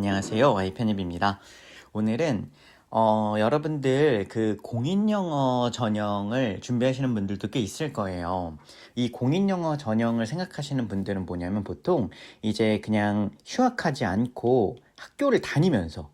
안녕하세요. 와이편입입니다. 오늘은 여러분들 그 공인영어 전형을 준비하시는 분들도 꽤 있을 거예요. 이 공인영어 전형을 생각하시는 분들은 뭐냐면 보통 이제 그냥 휴학하지 않고 학교를 다니면서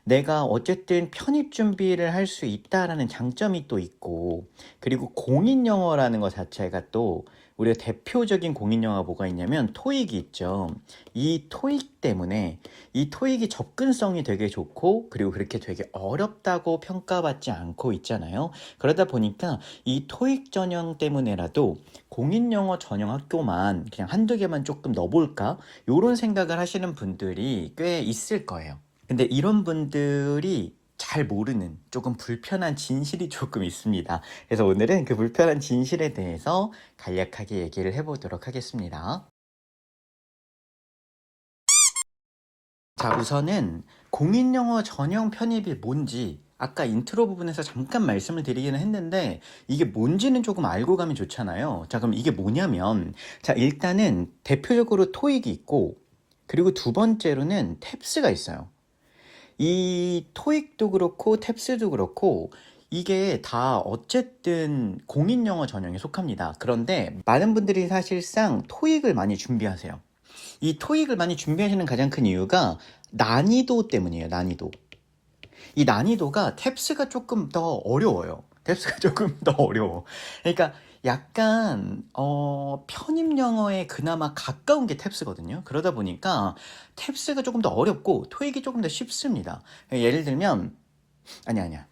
내가 어쨌든 편입 준비를 할 수 있다라는 장점이 또 있고, 그리고 공인영어라는 것 자체가 또 우리가 대표적인 공인영어가 뭐가 있냐면 토익이 있죠. 이 토익 때문에 이 토익이 접근성이 되게 좋고, 그리고 그렇게 되게 어렵다고 평가받지 않고 있잖아요. 그러다 보니까 이 토익 전형 때문에라도 공인영어 전형 학교만 그냥 한두 개만 조금 넣어볼까? 요런 생각을 하시는 분들이 꽤 있을 거예요. 근데 이런 분들이 잘 모르는 조금 불편한 진실이 조금 있습니다. 그래서 오늘은 그 불편한 진실에 대해서 간략하게 얘기를 해보도록 하겠습니다. 자, 우선은 공인영어 전형 편입이 뭔지 아까 인트로 부분에서 잠깐 말씀을 드리기는 했는데, 이게 뭔지는 조금 알고 가면 좋잖아요. 자, 그럼 이게 뭐냐면, 자, 일단은 대표적으로 토익이 있고, 그리고 두 번째로는 탭스가 있어요. 이 토익도 그렇고 탭스도 그렇고 이게 다 어쨌든 공인영어 전형에 속합니다. 그런데 많은 분들이 사실상 토익을 많이 준비하세요. 이 토익을 많이 준비하시는 가장 큰 이유가 난이도 때문이에요. 난이도. 이 난이도가 탭스가 조금 더 어려워요. 탭스가 조금 더 어려워. 그러니까 약간 편입 영어에 그나마 가까운 게 탭스거든요. 그러다 보니까 탭스가 조금 더 어렵고 토익이 조금 더 쉽습니다. 예를 들면 아니야.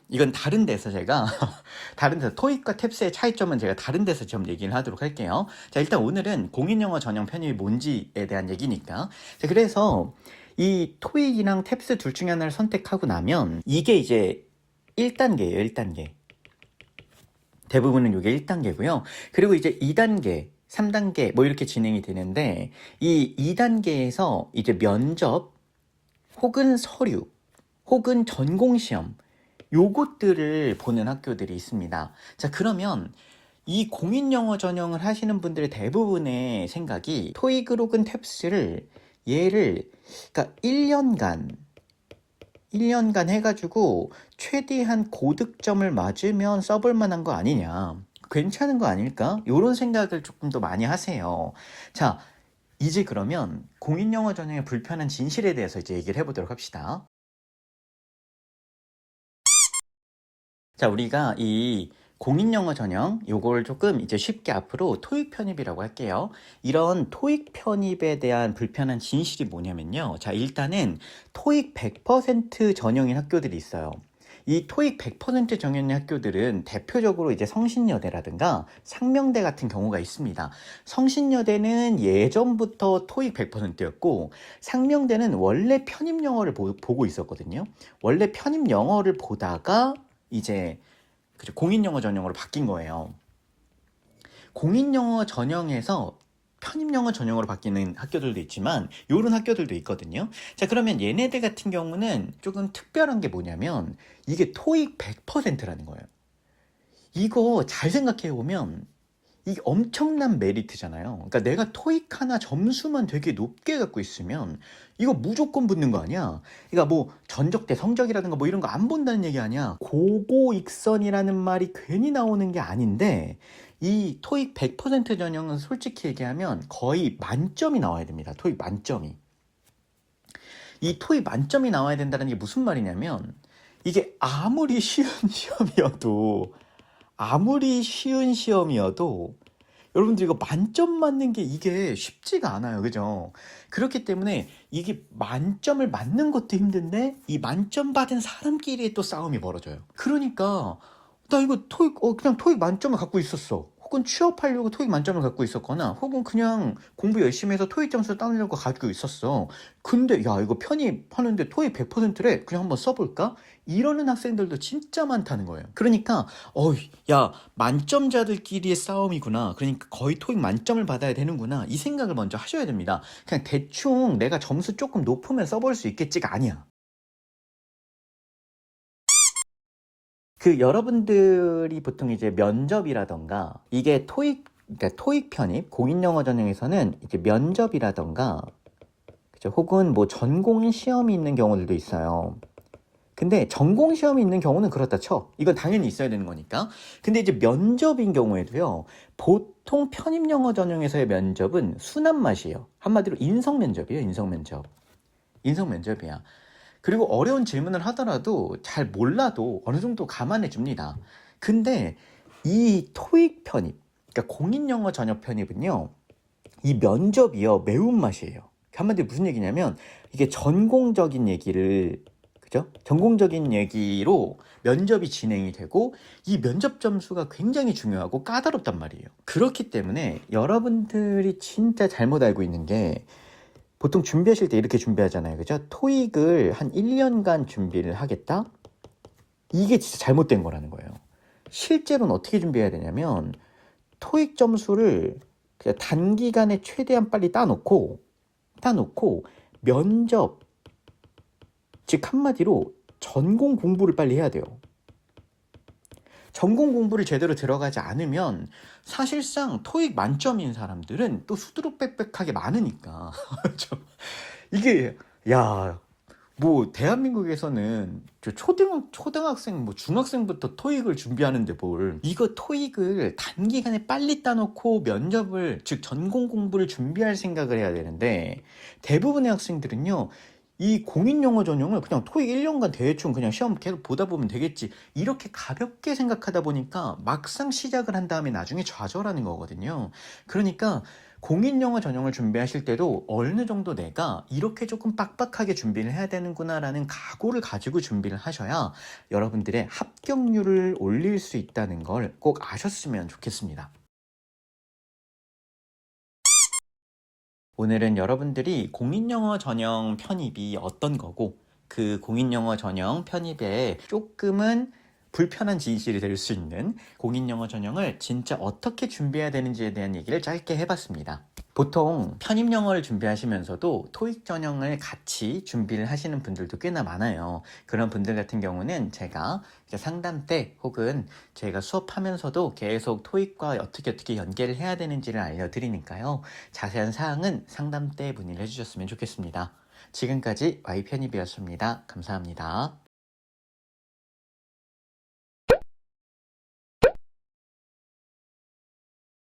이건 다른 데서 제가 다른 데서 토익과 탭스의 차이점은 제가 다른 데서 좀 얘기를 하도록 할게요. 자, 일단 오늘은 공인영어 전형 편입이 뭔지에 대한 얘기니까. 자, 그래서 이 토익이랑 탭스 둘 중에 하나를 선택하고 나면 이게 이제 1단계예요. 1단계. 대부분은 이게 1단계고요. 그리고 이제 2단계, 3단계 뭐 이렇게 진행이 되는데, 이 2단계에서 이제 면접 혹은 서류 혹은 전공시험 요것들을 보는 학교들이 있습니다. 자, 그러면 이 공인영어 전형을 하시는 분들의 대부분의 생각이 토익 혹은 탭스를 그러니까 1년간 해가지고 최대한 고득점을 맞으면 써볼 만한 거 아니냐, 괜찮은 거 아닐까, 이런 생각을 조금 더 많이 하세요. 자, 이제 그러면 공인영어 전형의 불편한 진실에 대해서 이제 얘기를 해보도록 합시다. 자, 우리가 이 공인영어 전형 요걸 조금 이제 쉽게 앞으로 토익 편입이라고 할게요. 이런 토익 편입에 대한 불편한 진실이 뭐냐면요. 자, 일단은 토익 100% 전형인 학교들이 있어요. 이 토익 100% 전형인 학교들은 대표적으로 이제 성신여대라든가 상명대 같은 경우가 있습니다. 성신여대는 예전부터 토익 100%였고 상명대는 원래 편입 영어를 보고 있었거든요. 원래 편입 영어를 보다가 이제 공인영어 전형으로 바뀐 거예요. 공인영어 전형에서 편입영어 전형으로 바뀌는 학교들도 있지만 요런 학교들도 있거든요. 자, 그러면 얘네들 같은 경우는 조금 특별한 게 뭐냐면 이게 토익 100%라는 거예요. 이거 잘 생각해 보면 이게 엄청난 메리트잖아요. 그러니까 내가 토익 하나 점수만 되게 높게 갖고 있으면 이거 무조건 붙는 거 아니야. 그러니까 뭐 전적대 성적이라든가 뭐 이런 거 안 본다는 얘기 아니야. 고고익선이라는 말이 괜히 나오는 게 아닌데, 이 토익 100% 전형은 솔직히 얘기하면 거의 만점이 나와야 됩니다. 토익 만점이. 이 토익 만점이 나와야 된다는 게 무슨 말이냐면, 이게 아무리 쉬운 시험이어도 여러분들 이거 만점 맞는 게 이게 쉽지가 않아요. 그죠? 그렇기 때문에 이게 만점을 맞는 것도 힘든데 이 만점 받은 사람끼리의 또 싸움이 벌어져요. 그러니까 나 이거 토익 그냥 토익 만점을 갖고 있었어. 혹은 취업하려고 토익 만점을 갖고 있었거나 혹은 그냥 공부 열심히 해서 토익 점수 따내려고 가지고 있었어. 근데 야, 이거 편입하는데 토익 100%래. 그냥 한번 써볼까? 이러는 학생들도 진짜 많다는 거예요. 그러니까 야, 만점자들끼리의 싸움이구나. 그러니까 거의 토익 만점을 받아야 되는구나. 이 생각을 먼저 하셔야 됩니다. 그냥 대충 내가 점수 조금 높으면 써볼 수 있겠지가 아니야. 그 여러분들이 보통 이제 면접이라던가 이게 그러니까 토익 편입 공인영어 전형에서는 이제 면접이라던가 그죠? 혹은 뭐 전공 시험이 있는 경우들도 있어요. 근데 전공 시험이 있는 경우는 그렇다 쳐. 이건 당연히 있어야 되는 거니까. 근데 이제 면접인 경우에도요. 보통 편입 영어 전형에서의 면접은 순한 맛이에요. 한마디로 인성 면접이에요. 인성 면접. 인성 면접이야. 그리고 어려운 질문을 하더라도 잘 몰라도 어느 정도 감안해 줍니다. 근데 이 토익 편입, 그러니까 공인 영어 전형 편입은요. 이 면접이요. 매운맛이에요. 한마디로 무슨 얘기냐면 이게 전공적인 얘기를 그죠? 전공적인 얘기로 면접이 진행이 되고 이 면접 점수가 굉장히 중요하고 까다롭단 말이에요. 그렇기 때문에 여러분들이 진짜 잘못 알고 있는 게 보통 준비하실 때 이렇게 준비하잖아요. 그죠? 토익을 한 1년간 준비를 하겠다? 이게 진짜 잘못된 거라는 거예요. 실제로는 어떻게 준비해야 되냐면 토익 점수를 그냥 단기간에 최대한 빨리 따놓고 면접, 즉 한마디로 전공 공부를 빨리 해야 돼요. 전공 공부를 제대로 들어가지 않으면 사실상 토익 만점인 사람들은 또 수두룩빽빽하게 많으니까 이게 야 뭐 대한민국에서는 저 초등학생 뭐 중학생부터 토익을 준비하는데 뭘 이거 토익을 단기간에 빨리 따놓고 면접을 즉 전공 공부를 준비할 생각을 해야 되는데 대부분의 학생들은요 이 공인 영어 전형을 그냥 토익 1년간 대충 그냥 시험 계속 보다 보면 되겠지 이렇게 가볍게 생각하다 보니까 막상 시작을 한 다음에 나중에 좌절하는 거거든요. 그러니까 공인 영어 전형을 준비하실 때도 어느 정도 내가 이렇게 조금 빡빡하게 준비를 해야 되는구나 라는 각오를 가지고 준비를 하셔야 여러분들의 합격률을 올릴 수 있다는 걸 꼭 아셨으면 좋겠습니다. 오늘은 여러분들이 공인영어 전형 편입이 어떤 거고 그 공인영어 전형 편입에 조금은 불편한 진실이 될 수 있는 공인영어 전형을 진짜 어떻게 준비해야 되는지에 대한 얘기를 짧게 해봤습니다. 보통 편입 영어를 준비하시면서도 토익 전형을 같이 준비를 하시는 분들도 꽤나 많아요. 그런 분들 같은 경우는 제가 상담 때 혹은 제가 수업하면서도 계속 토익과 어떻게 연계를 해야 되는지를 알려드리니까요. 자세한 사항은 상담 때 문의를 해주셨으면 좋겠습니다. 지금까지 Y편입이었습니다. 감사합니다.